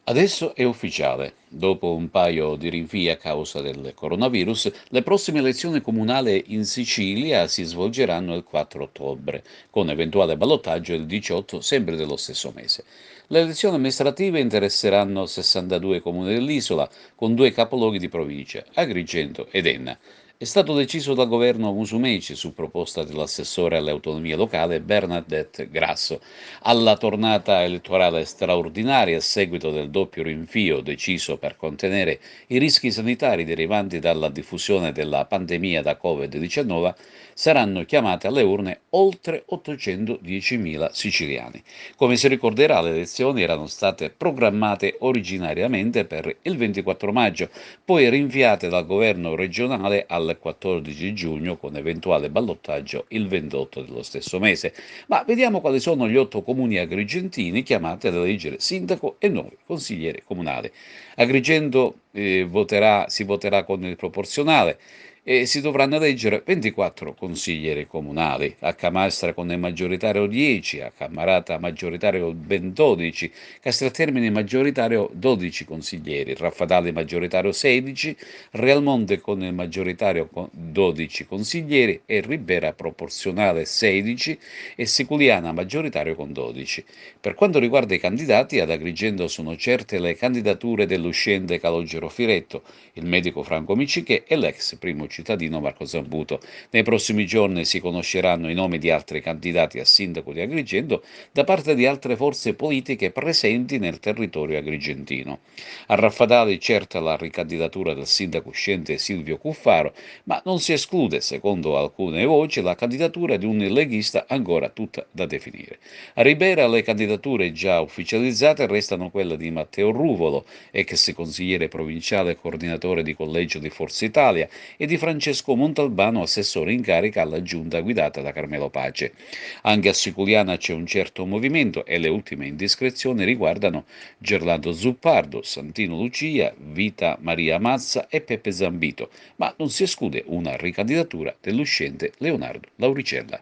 Adesso è ufficiale. Dopo un paio di rinvii a causa del coronavirus, le prossime elezioni comunali in Sicilia si svolgeranno il 4 ottobre, con eventuale ballottaggio il 18, sempre dello stesso mese. Le elezioni amministrative interesseranno 62 comuni dell'isola, con due capoluoghi di provincia, Agrigento ed Enna. È stato deciso dal governo Musumeci su proposta dell'assessore alle autonomie locali Bernadette Grasso. Alla tornata elettorale straordinaria a seguito del doppio rinvio deciso per contenere i rischi sanitari derivanti dalla diffusione della pandemia da Covid-19, saranno chiamate alle urne oltre 810.000 siciliani. Come si ricorderà, le elezioni erano state programmate originariamente per il 24 maggio, poi rinviate dal governo regionale al 14 giugno, con eventuale ballottaggio il 28 dello stesso mese. Ma vediamo quali sono gli 8 comuni agrigentini chiamati ad eleggere sindaco e nuovi consiglieri comunali. Agrigento si voterà con il proporzionale e si dovranno eleggere 24 consiglieri comunali, a Camastra con il maggioritario 10, a Cammarata maggioritario ben 12, Casteltermini maggioritario 12 consiglieri, Raffadali maggioritario 16, Realmonte con il maggioritario 12 consiglieri e Ribera proporzionale 16 e Siculiana maggioritario con 12. Per quanto riguarda i candidati, ad Agrigento sono certe le candidature dell'uscente Calogero Firetto, il medico Franco Micciche e l'ex primo cittadino Marco Zambuto. Nei prossimi giorni si conosceranno i nomi di altri candidati a sindaco di Agrigento da parte di altre forze politiche presenti nel territorio agrigentino. A Raffadali certa la ricandidatura del sindaco uscente Silvio Cuffaro, ma non si esclude, secondo alcune voci, la candidatura di un leghista ancora tutta da definire. A Ribera le candidature già ufficializzate restano quelle di Matteo Ruvolo, ex consigliere provinciale e coordinatore di collegio di Forza Italia, e di Francesco Montalbano, assessore in carica alla giunta guidata da Carmelo Pace. Anche a Siculiana c'è un certo movimento e le ultime indiscrezioni riguardano Gerlando Zuppardo, Santino Lucia, Vita Maria Mazza e Peppe Zambito, ma non si esclude una ricandidatura dell'uscente Leonardo Lauricella.